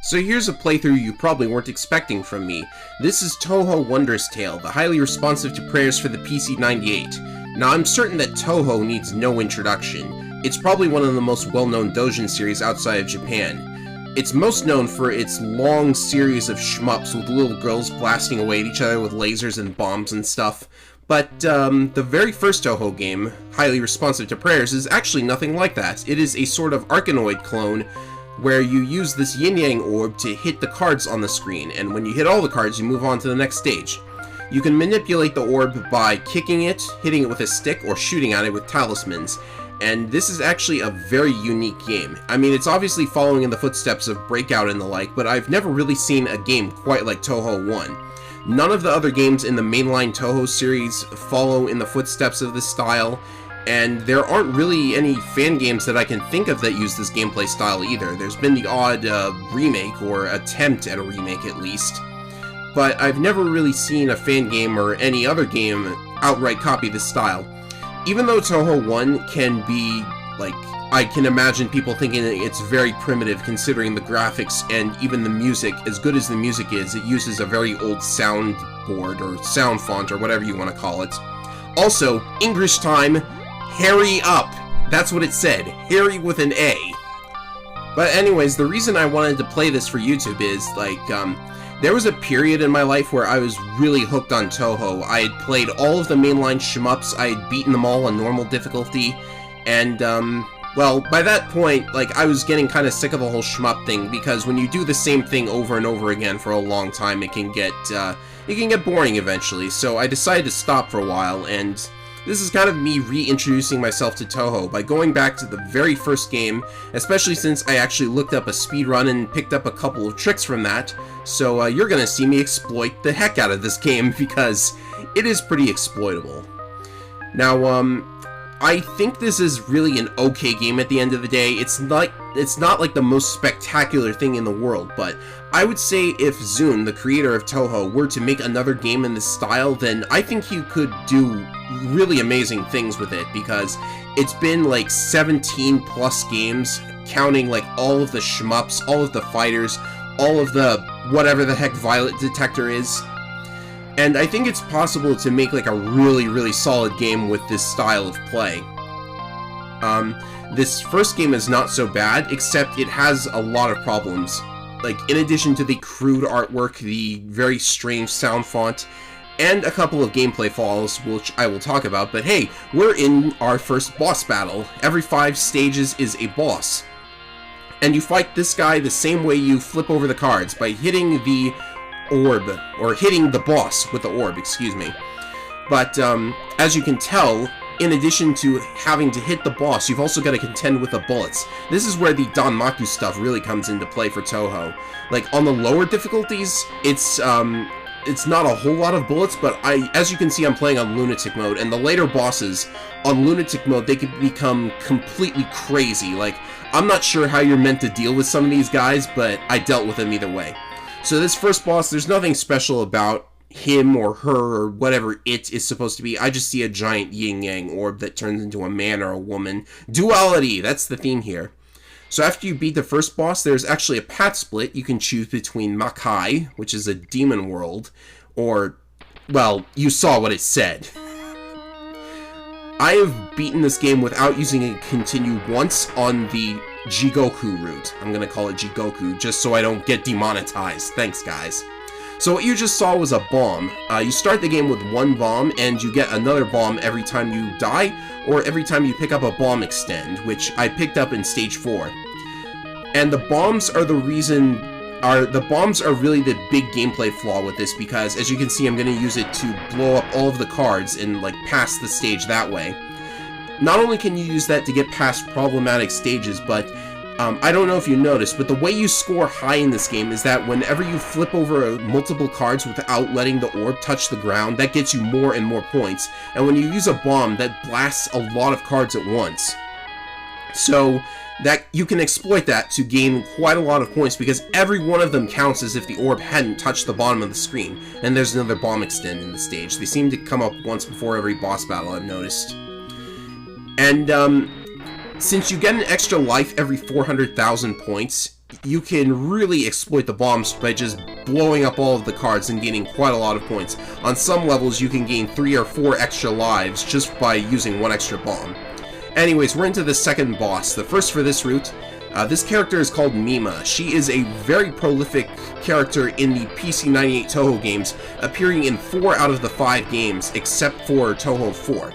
So here's a playthrough you probably weren't expecting from me. This is Touhou Wondrous Tale, the highly responsive to prayers for the PC-98. Now I'm certain that Touhou needs no introduction. It's probably one of the most well-known doujin series outside of Japan. It's most known for its long series of shmups with little girls blasting away at each other with lasers and bombs and stuff. But the very first Touhou game, highly responsive to prayers, is actually nothing like that. It is a sort of Arkanoid clone where you use this yin-yang orb to hit the cards on the screen, and when you hit all the cards, you move on to the next stage. You can manipulate the orb by kicking it, hitting it with a stick, or shooting at it with talismans, and this is actually a very unique game. I mean, it's obviously following in the footsteps of Breakout and the like, but I've never really seen a game quite like Touhou 1. None of the other games in the mainline Touhou series follow in the footsteps of this style, and there aren't really any fan games that I can think of that use this gameplay style either. There's been the odd remake, or attempt at a remake at least, but I've never really seen a fan game or any other game outright copy this style. Even though Touhou 1 can be, like, I can imagine people thinking that it's very primitive considering the graphics and even the music. As good as the music is, it uses a very old soundboard or sound font or whatever you want to call it. Also, English time, hurry up! That's what it said, hurry with an A. But anyways, the reason I wanted to play this for YouTube is, like, there was a period in my life where I was really hooked on Touhou. I had played all of the mainline shmups, I had beaten them all on normal difficulty, and, well, by that point, like, I was getting kind of sick of the whole shmup thing, because when you do the same thing over and over again for a long time, it can get boring eventually, so I decided to stop for a while, and this is kind of me reintroducing myself to Touhou by going back to the very first game, especially since I actually looked up a speedrun and picked up a couple of tricks from that, so you're gonna see me exploit the heck out of this game, because it is pretty exploitable. Now, I think this is really an okay game at the end of the day. It's not like the most spectacular thing in the world, but I would say if Zune, the creator of Touhou, were to make another game in this style, then I think he could do really amazing things with it, because it's been like 17 plus games, counting like all of the shmups, all of the fighters, all of the whatever the heck Violet Detector is. And I think it's possible to make like a really, really solid game with this style of play. This first game is not so bad, except it has a lot of problems. Like, in addition to the crude artwork, the very strange sound font, and a couple of gameplay flaws, which I will talk about, but hey, we're in our first boss battle. Every 5 stages is a boss. And you fight this guy the same way you flip over the cards, by hitting the orb, or hitting the boss with the orb, excuse me. But, as you can tell, in addition to having to hit the boss, you've also got to contend with the bullets. This is where the Danmaku stuff really comes into play for Touhou. Like, on the lower difficulties, it's not a whole lot of bullets, but as you can see, I'm playing on Lunatic mode, and the later bosses, on Lunatic mode, they could become completely crazy. Like, I'm not sure how you're meant to deal with some of these guys, but I dealt with them either way. So this first boss, there's nothing special about him or her or whatever it is supposed to be. I just see a giant yin-yang orb that turns into a man or a woman. Duality! That's the theme here. So after you beat the first boss, there's actually a path split. You can choose between Makai, which is a demon world, or, well, you saw what it said. I have beaten this game without using a continue once on the Jigoku route. I'm gonna call it Jigoku, just so I don't get demonetized. Thanks, guys. So what you just saw was a bomb. You start the game with 1 bomb, and you get another bomb every time you die, or every time you pick up a bomb extend, which I picked up in stage 4. And the bombs are the reason... The bombs are really the big gameplay flaw with this, because as you can see, I'm gonna use it to blow up all of the cards and, like, pass the stage that way. Not only can you use that to get past problematic stages, but I don't know if you noticed, but the way you score high in this game is that whenever you flip over multiple cards without letting the orb touch the ground, that gets you more and more points. And when you use a bomb, that blasts a lot of cards at once. So that you can exploit that to gain quite a lot of points, because every one of them counts as if the orb hadn't touched the bottom of the screen. And there's another bomb extend in the stage. They seem to come up once before every boss battle, I've noticed. And, since you get an extra life every 400,000 points, you can really exploit the bombs by just blowing up all of the cards and gaining quite a lot of points. On some levels, you can gain 3 or 4 extra lives just by using 1 extra bomb. Anyways, we're into the second boss. The first for this route. This character is called Mima. She is a very prolific character in the PC98 Touhou games, appearing in 4 out of the 5 games, except for Touhou 4.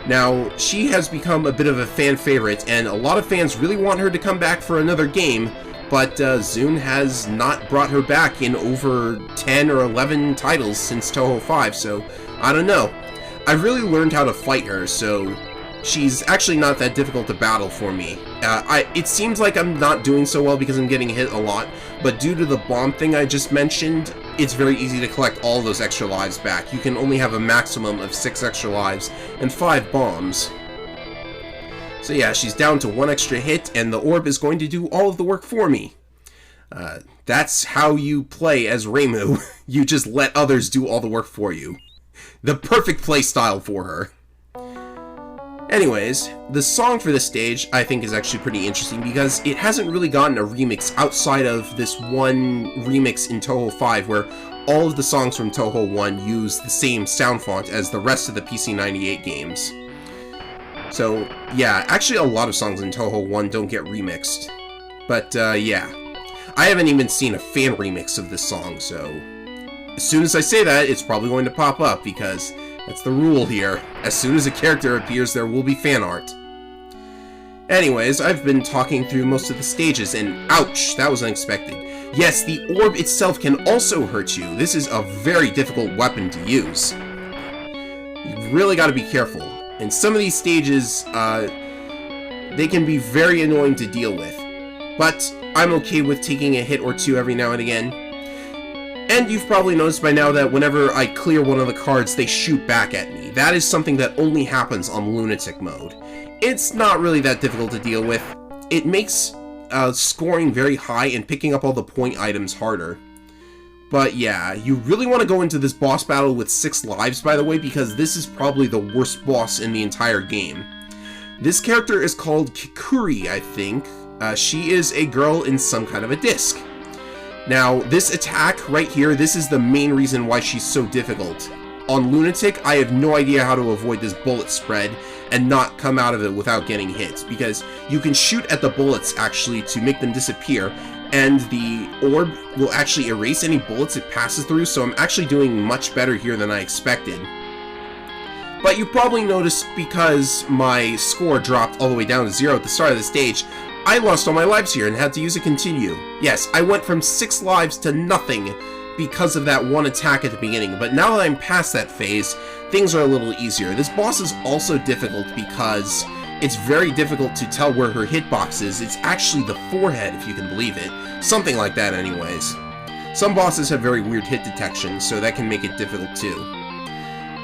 Now, she has become a bit of a fan favorite, and a lot of fans really want her to come back for another game, but Zune has not brought her back in over 10 or 11 titles since Touhou 5, so I don't know. I've really learned how to fight her, so she's actually not that difficult to battle for me. It seems like I'm not doing so well because I'm getting hit a lot, but due to the bomb thing I just mentioned, it's very easy to collect all those extra lives back. You can only have a maximum of 6 extra lives and 5 bombs. So yeah, she's down to 1 extra hit, and the orb is going to do all of the work for me. That's how you play as Reimu. You just let others do all the work for you. The perfect playstyle for her. Anyways, the song for this stage I think is actually pretty interesting because it hasn't really gotten a remix outside of this one remix in Touhou 5 where all of the songs from Touhou 1 use the same sound font as the rest of the PC98 games. So, yeah, actually a lot of songs in Touhou 1 don't get remixed. But, yeah. I haven't even seen a fan remix of this song, so as soon as I say that, it's probably going to pop up because that's the rule here. As soon as a character appears, there will be fan art. Anyways, I've been talking through most of the stages, and ouch, that was unexpected. Yes, the orb itself can also hurt you. This is a very difficult weapon to use. You've really got to be careful. And some of these stages, they can be very annoying to deal with. But I'm okay with taking a hit or two every now and again. And you've probably noticed by now that whenever I clear one of the cards, they shoot back at me. That is something that only happens on Lunatic mode. It's not really that difficult to deal with. It makes scoring very high and picking up all the point items harder. But yeah, you really want to go into this boss battle with 6 lives, by the way, because this is probably the worst boss in the entire game. This character is called Kikuri, I think. She is a girl in some kind of a disc. Now, this attack right here, this is the main reason why she's so difficult. On Lunatic, I have no idea how to avoid this bullet spread and not come out of it without getting hit, because you can shoot at the bullets, actually, to make them disappear, and the orb will actually erase any bullets it passes through, so I'm actually doing much better here than I expected. But you probably noticed, because my score dropped all the way down to 0 at the start of the stage, I lost all my lives here and had to use a continue. Yes, I went from 6 lives to nothing because of that one attack at the beginning, but now that I'm past that phase, things are a little easier. This boss is also difficult because it's very difficult to tell where her hitbox is. It's actually the forehead, if you can believe it. Something like that anyways. Some bosses have very weird hit detection, so that can make it difficult too.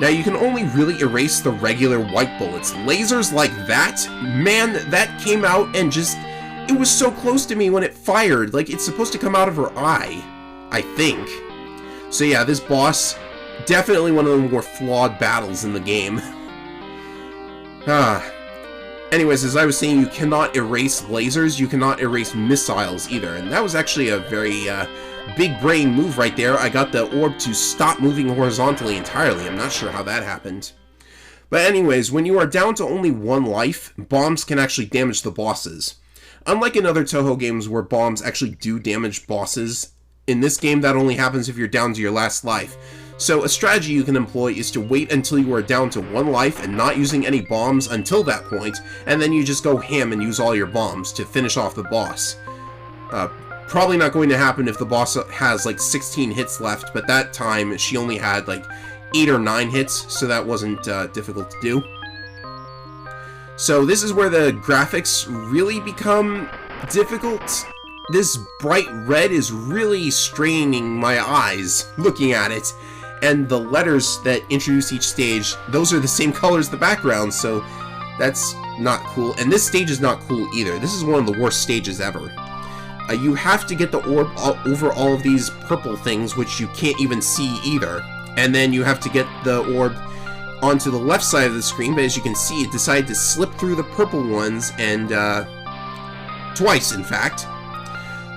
Now, you can only really erase the regular white bullets. Lasers like that, man, that came out and just... it was so close to me when it fired, like it's supposed to come out of her eye, I think. So yeah, this boss, definitely one of the more flawed battles in the game. Anyways, as I was saying, you cannot erase lasers, you cannot erase missiles either, and that was actually a very big brain move right there. I got the orb to stop moving horizontally entirely. I'm not sure how that happened. But anyways, when you are down to only 1 life, bombs can actually damage the bosses. Unlike in other Touhou games where bombs actually do damage bosses, in this game that only happens if you're down to your last life. So a strategy you can employ is to wait until you are down to 1 life and not using any bombs until that point, and then you just go ham and use all your bombs to finish off the boss. Probably not going to happen if the boss has like 16 hits left, but that time she only had like 8 or 9 hits, so that wasn't difficult to do. So this is where the graphics really become difficult. This bright red is really straining my eyes looking at it, and the letters that introduce each stage, those are the same color as the background, so that's not cool. And this stage is not cool either. This is one of the worst stages ever. You have to get the orb over all of these purple things, which you can't even see either. And then you have to get the orb onto the left side of the screen, but as you can see, it decided to slip through the purple ones, and twice, in fact.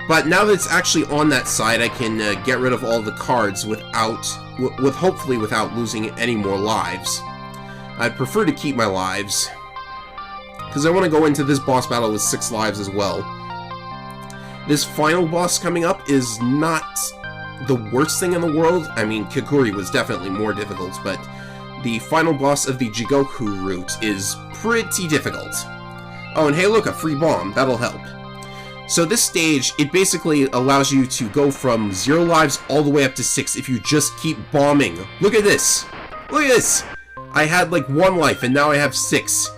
But now that it's actually on that side, I can get rid of all the cards hopefully without losing any more lives. I'd prefer to keep my lives, because I want to go into this boss battle with 6 lives as well. This final boss coming up is not the worst thing in the world. I mean, Kikuri was definitely more difficult, but the final boss of the Jigoku route is pretty difficult. Oh, and hey look, a free bomb. That'll help. So this stage, it basically allows you to go from 0 lives all the way up to 6 if you just keep bombing. Look at this! Look at this! I had like 1 life and now I have 6.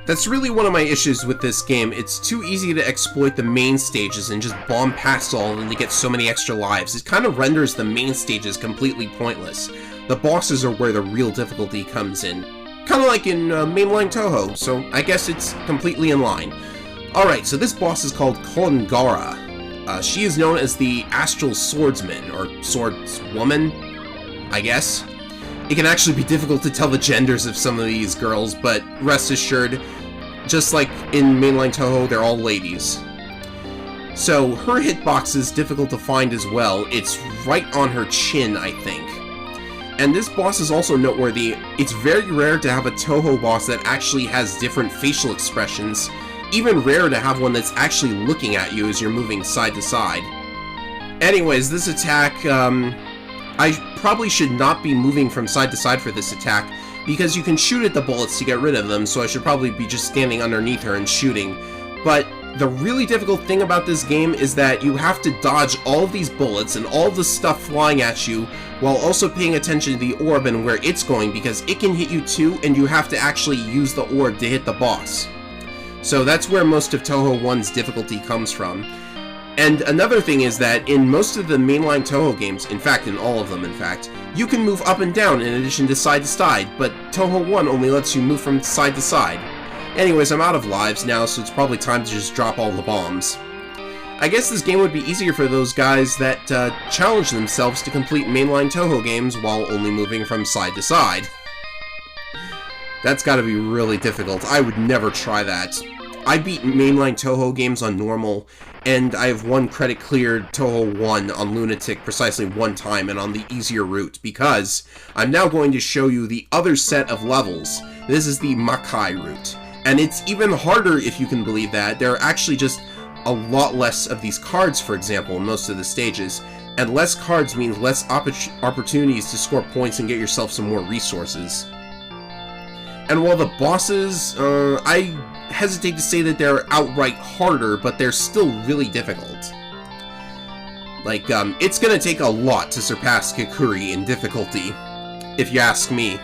That's really one of my issues with this game. It's too easy to exploit the main stages and just bomb past all of them to get so many extra lives. It kind of renders the main stages completely pointless. The bosses are where the real difficulty comes in. Kind of like in mainline Touhou, so I guess it's completely in line. Alright, so this boss is called Kongara. She is known as the Astral Swordsman, or Swordswoman, I guess. It can actually be difficult to tell the genders of some of these girls, but rest assured, just like in mainline Touhou, they're all ladies. So, her hitbox is difficult to find as well. It's right on her chin, I think. And this boss is also noteworthy. It's very rare to have a Touhou boss that actually has different facial expressions. Even rare to have one that's actually looking at you as you're moving side to side. Anyways, this attack, I probably should not be moving from side to side for this attack, because you can shoot at the bullets to get rid of them, so I should probably be just standing underneath her and shooting. But the really difficult thing about this game is that you have to dodge all of these bullets and all the stuff flying at you, while also paying attention to the orb and where it's going, because it can hit you too, and you have to actually use the orb to hit the boss. So that's where most of Touhou 1's difficulty comes from. And another thing is that in most of the mainline Touhou games, in fact, in all of them, in fact, you can move up and down in addition to side to side, but Touhou 1 only lets you move from side to side. Anyways, I'm out of lives now, so it's probably time to just drop all the bombs. I guess this game would be easier for those guys that challenge themselves to complete mainline Touhou games while only moving from side to side. That's gotta be really difficult. I would never try that. I beat mainline Touhou games on normal, and I have 1 credit cleared Touhou 1 on Lunatic precisely 1 time and on the easier route, because I'm now going to show you the other set of levels. This is the Makai route. And it's even harder, if you can believe that. There are actually just a lot less of these cards, for example, in most of the stages. And less cards means less opportunities to score points and get yourself some more resources. And while the bosses, I hesitate to say that they're outright harder, but they're still really difficult. Like, it's gonna take a lot to surpass Kikuri in difficulty, if you ask me.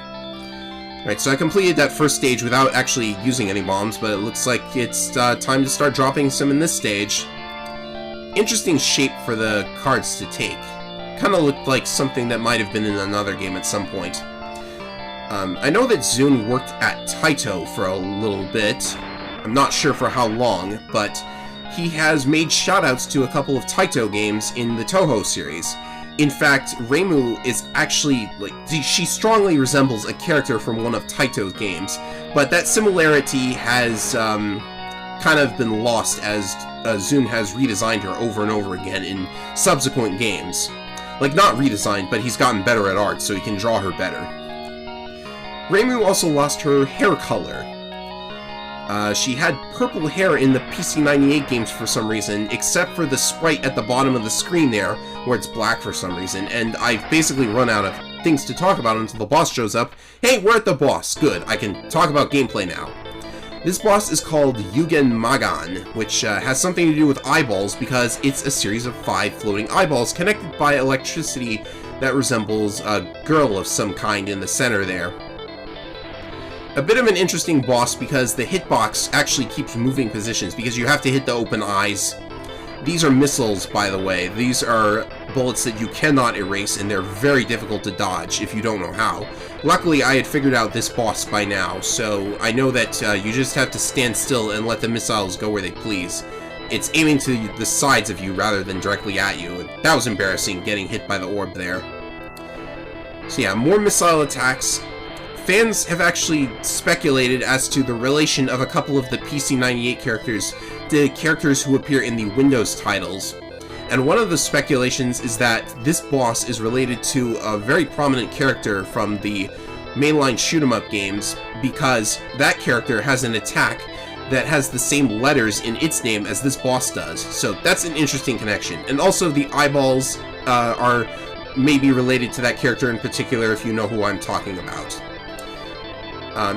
Right, so I completed that first stage without actually using any bombs, but it looks like it's time to start dropping some in this stage. Interesting shape for the cards to take. Kinda looked like something that might have been in another game at some point. I know that Zune worked at Taito for a little bit. I'm not sure for how long, but he has made shoutouts to a couple of Taito games in the Touhou series. In fact, Reimu is actually, like, she strongly resembles a character from one of Taito's games, but that similarity has kind of been lost as Zune has redesigned her over and over again in subsequent games. Like, not redesigned, but he's gotten better at art, so he can draw her better. Reimu also lost her hair color. She had purple hair in the PC98 games for some reason, except for the sprite at the bottom of the screen there, where it's black for some reason, and I've basically run out of things to talk about until the boss shows up. Hey, we're at the boss! Good, I can talk about gameplay now. This boss is called Yugen Magan, which has something to do with eyeballs because it's a series of 5 floating eyeballs connected by electricity that resembles a girl of some kind in the center there. A bit of an interesting boss because the hitbox actually keeps moving positions because you have to hit the open eyes. These are missiles, by the way. These are bullets that you cannot erase, and they're very difficult to dodge if you don't know how. Luckily, I had figured out this boss by now, so I know that you just have to stand still and let the missiles go where they please. It's aiming to the sides of you rather than directly at you, and that was embarrassing, getting hit by the orb there. So yeah, more missile attacks. Fans have actually speculated as to the relation of a couple of the PC98 characters the characters who appear in the Windows titles. And one of the speculations is that this boss is related to a very prominent character from the mainline shoot-'em-up games, because that character has an attack that has the same letters in its name as this boss does. So that's an interesting connection. And also the eyeballs are maybe related to that character in particular, if you know who I'm talking about.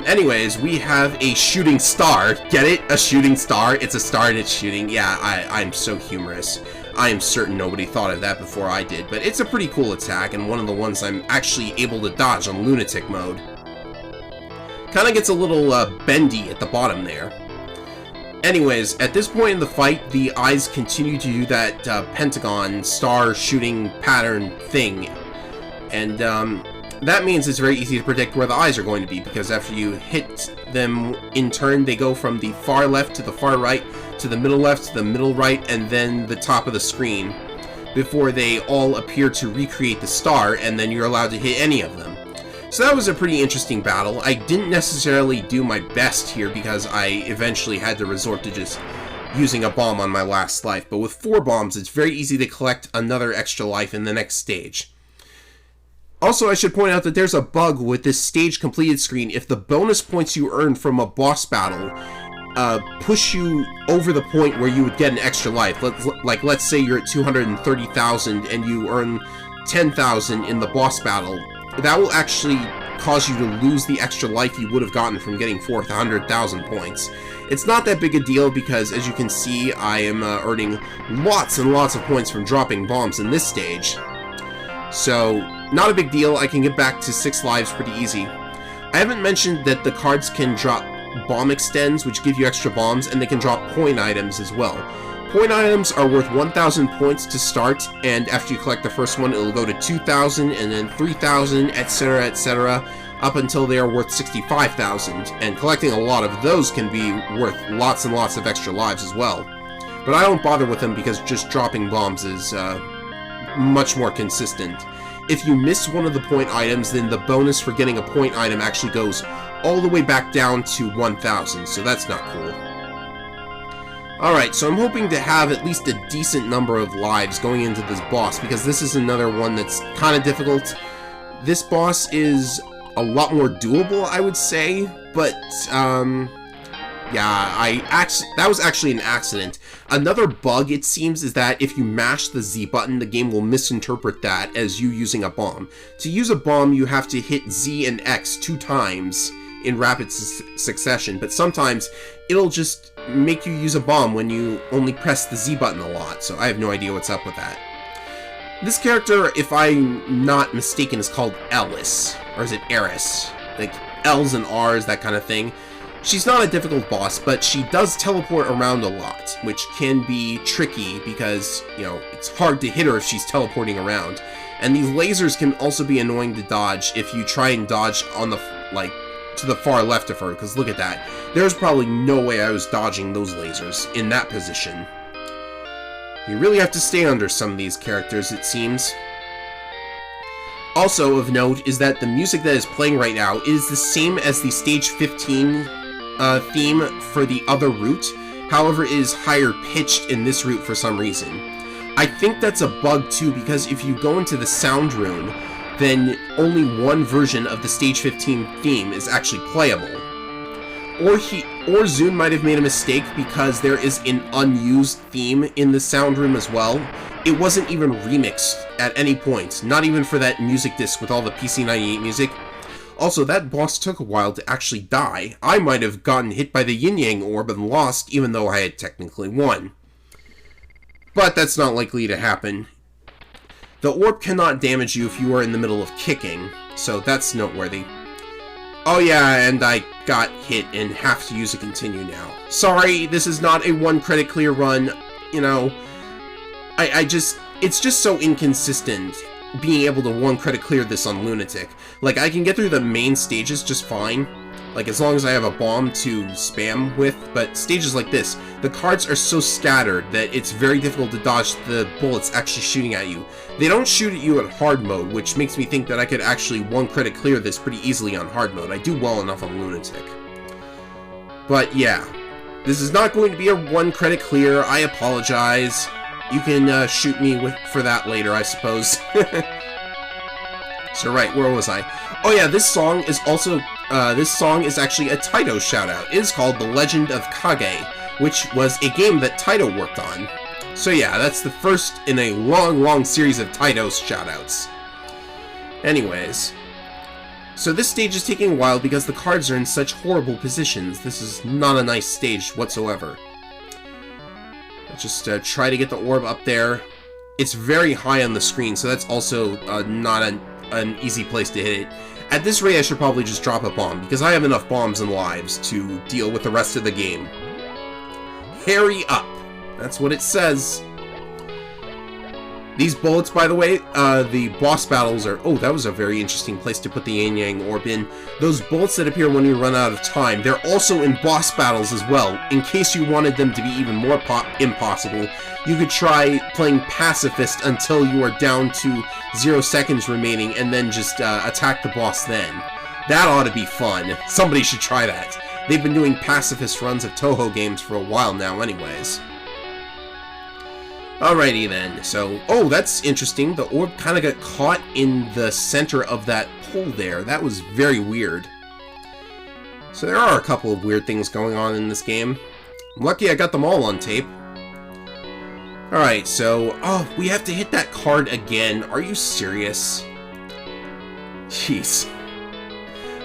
Anyways, we have a shooting star. Get it? A shooting star? It's a star and it's shooting. Yeah, I'm so humorous. I am certain nobody thought of that before I did, but it's a pretty cool attack, and one of the ones I'm actually able to dodge on Lunatic mode. Kinda gets a little bendy at the bottom there. Anyways, at this point in the fight, the eyes continue to do that pentagon star shooting pattern thing, and that means it's very easy to predict where the eyes are going to be, because after you hit them in turn, they go from the far left to the far right, to the middle left to the middle right, and then the top of the screen, before they all appear to recreate the star, and then you're allowed to hit any of them. So that was a pretty interesting battle. I didn't necessarily do my best here, because I eventually had to resort to just using a bomb on my last life, but with 4 bombs, it's very easy to collect another extra life in the next stage. Also, I should point out that there's a bug with this stage completed screen. If the bonus points you earn from a boss battle push you over the point where you would get an extra life, let's say you're at 230,000 and you earn 10,000 in the boss battle, that will actually cause you to lose the extra life you would have gotten from getting 400,000 points. It's not that big a deal because, as you can see, I am earning lots and lots of points from dropping bombs in this stage. So, not a big deal. I can get back to 6 lives pretty easy. I haven't mentioned that the cards can drop bomb extends, which give you extra bombs, and they can drop point items as well. Point items are worth 1,000 points to start, and after you collect the first one, it'll go to 2,000, and then 3,000, etc., etc., up until they are worth 65,000, and collecting a lot of those can be worth lots and lots of extra lives as well. But I don't bother with them because just dropping bombs is much more consistent. If you miss one of the point items, then the bonus for getting a point item actually goes all the way back down to 1,000, so that's not cool. Alright, so I'm hoping to have at least a decent number of lives going into this boss, because this is another one that's kind of difficult. This boss is a lot more doable, I would say, but, yeah, that was actually an accident. Another bug, it seems, is that if you mash the Z button, the game will misinterpret that as you using a bomb. To use a bomb, you have to hit Z and X 2 times in rapid succession, but sometimes it'll just make you use a bomb when you only press the Z button a lot, so I have no idea what's up with that. This character, if I'm not mistaken, is called Ellis, or is it Eris? Like L's and R's, that kind of thing. She's not a difficult boss, but she does teleport around a lot, which can be tricky because, you know, it's hard to hit her if she's teleporting around. And these lasers can also be annoying to dodge if you try and dodge on the, to the far left of her, because look at that. There's probably no way I was dodging those lasers in that position. You really have to stay under some of these characters, it seems. Also of note is that the music that is playing right now is the same as the Stage 15 theme for the other route, however it is higher pitched in this route for some reason. I think that's a bug too, because if you go into the sound room, then only one version of the Stage 15 theme is actually playable. Or Zune might have made a mistake because there is an unused theme in the sound room as well. It wasn't even remixed at any point, not even for that music disc with all the PC-98 music. Also, that boss took a while to actually die. I might have gotten hit by the yin-yang orb and lost, even though I had technically won. But that's not likely to happen. The orb cannot damage you if you are in the middle of kicking, so that's noteworthy. Oh yeah, and I got hit and have to use a continue now. Sorry, this is not a 1 credit clear run. You know, it's just so inconsistent being able to 1 credit clear this on Lunatic. Like, I can get through the main stages just fine, like as long as I have a bomb to spam with, but stages like this, the cards are so scattered that it's very difficult to dodge the bullets actually shooting at you. They don't shoot at you at hard mode, which makes me think that I could actually 1 credit clear this pretty easily on hard mode. I do well enough on Lunatic. But yeah, This is not going to be a 1-credit clear. I apologize. You can shoot me for that later, I suppose. So right, where was I? Oh yeah, this song is also, actually a Taito shoutout. It is called The Legend of Kage, which was a game that Taito worked on. So yeah, that's the first in a long series of Taito shoutouts. Anyways, so this stage is taking a while because the cards are in such horrible positions. This is not a nice stage whatsoever. Let's just try to get the orb up there. It's very high on the screen, so that's also not an easy place to hit it. At this rate, I should probably just drop a bomb, because I have enough bombs and lives to deal with the rest of the game. Hurry up! That's what it says. These bullets, by the way, the boss battles are... Oh, that was a very interesting place to put the Yin Yang Orb in. Those bullets that appear when you run out of time, they're also in boss battles as well. In case you wanted them to be even more impossible, you could try playing Pacifist until you are down to 0 seconds remaining, and then just attack the boss then. That ought to be fun. Somebody should try that. They've been doing Pacifist runs of Touhou games for a while now anyways. Alrighty then, so, oh, that's interesting. The orb kind of got caught in the center of that pole there. That was very weird. So there are a couple of weird things going on in this game. I'm lucky I got them all on tape. Alright, so, oh, we have to hit that card again. Are you serious? Jeez.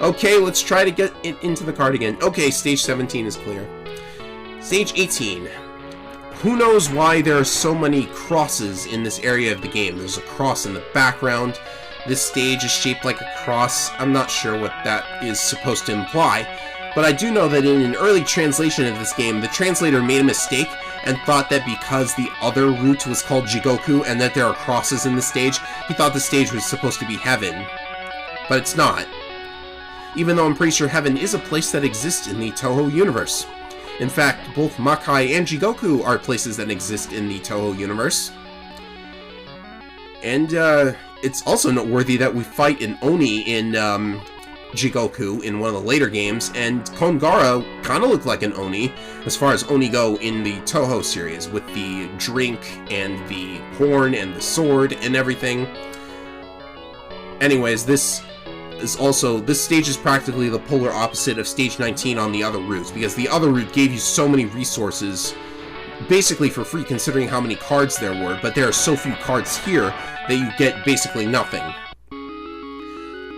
Okay, let's try to get it into the card again. Okay, stage 17 is clear. Stage 18. Who knows why there are so many crosses in this area of the game? There's a cross in the background. This stage is shaped like a cross. I'm not sure what that is supposed to imply, but I do know that in an early translation of this game, the translator made a mistake and thought that because the other route was called Jigoku and that there are crosses in the stage, he thought the stage was supposed to be heaven. But it's not. Even though I'm pretty sure heaven is a place that exists in the Touhou universe. In fact, both Makai and Jigoku are places that exist in the Touhou universe. And, it's also noteworthy that we fight an Oni in, Jigoku in one of the later games, and Kongara kind of looked like an Oni, as far as Oni go in the Touhou series, with the drink, and the horn, and the sword, and everything. Anyways, this stage is practically the polar opposite of stage 19 on the other routes, because the other route gave you so many resources, basically for free considering how many cards there were, but there are so few cards here that you get basically nothing.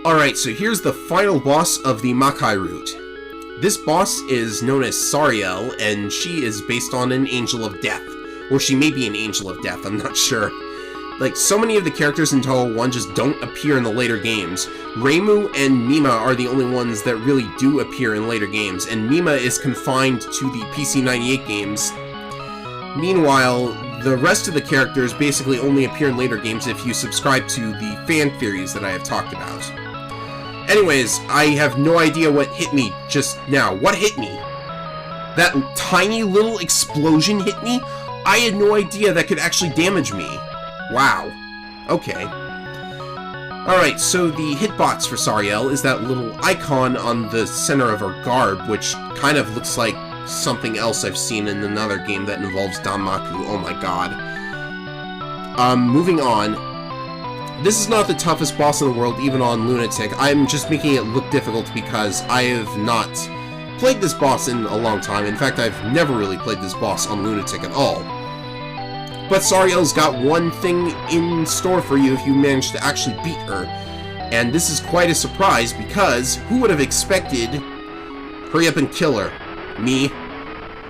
Alright, so here's the final boss of the Makai route. This boss is known as Sariel, and she is based on an Angel of Death. Or she may be an Angel of Death, I'm not sure. Like, so many of the characters in Touhou 1 just don't appear in the later games. Reimu and Mima are the only ones that really do appear in later games, and Mima is confined to the PC98 games. Meanwhile, the rest of the characters basically only appear in later games if you subscribe to the fan theories that I have talked about. Anyways, I have no idea what hit me just now. What hit me? That tiny little explosion hit me? I had no idea that could actually damage me. Wow. Okay. Alright, so the hitbox for Sariel is that little icon on the center of her garb, which kind of looks like something else I've seen in another game that involves Danmaku. Oh my god. Moving on. This is not the toughest boss in the world, even on Lunatic. I'm just making it look difficult because I have not played this boss in a long time. In fact, I've never really played this boss on Lunatic at all. But Sariel's got one thing in store for you if you manage to actually beat her. And this is quite a surprise because who would have expected... Hurry up and kill her. Me.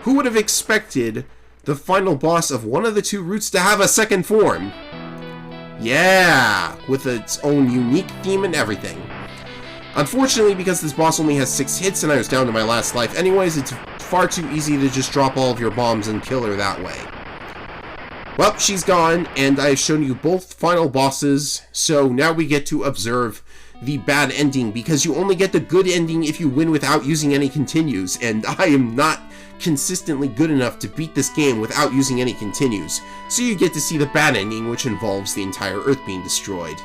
Who would have expected the final boss of one of the two routes to have a second form? Yeah! With its own unique theme and everything. Unfortunately, because this boss only has 6 hits and I was down to my last life anyways, it's far too easy to just drop all of your bombs and kill her that way. Well, she's gone, and I've shown you both final bosses, so now we get to observe the bad ending, because you only get the good ending if you win without using any continues, and I am not consistently good enough to beat this game without using any continues, so you get to see the bad ending, which involves the entire Earth being destroyed.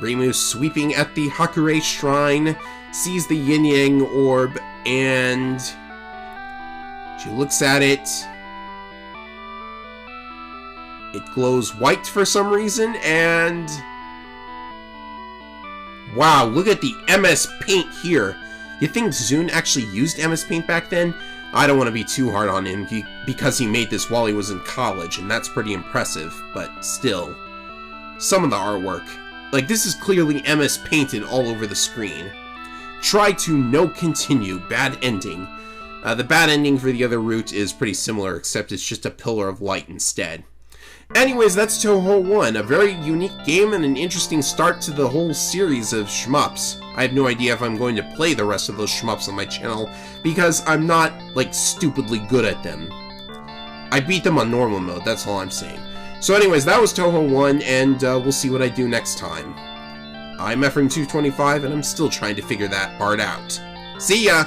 Reimu sweeping at the Hakure Shrine, sees the Yin Yang Orb, and she looks at it. It glows white for some reason, and wow, look at the MS Paint here. You think Zune actually used MS Paint back then? I don't want to be too hard on him because he made this while he was in college, and that's pretty impressive, but still. Some of the artwork. Like, this is clearly MS Painted all over the screen. Try to no continue, bad ending. The bad ending for the other route is pretty similar, except it's just a pillar of light instead. Anyways, that's Touhou 1, a very unique game and an interesting start to the whole series of shmups. I have no idea if I'm going to play the rest of those shmups on my channel, because I'm not, like, stupidly good at them. I beat them on normal mode, that's all I'm saying. So anyways, that was Touhou 1, and we'll see what I do next time. I'm Ephraim225, and I'm still trying to figure that part out. See ya!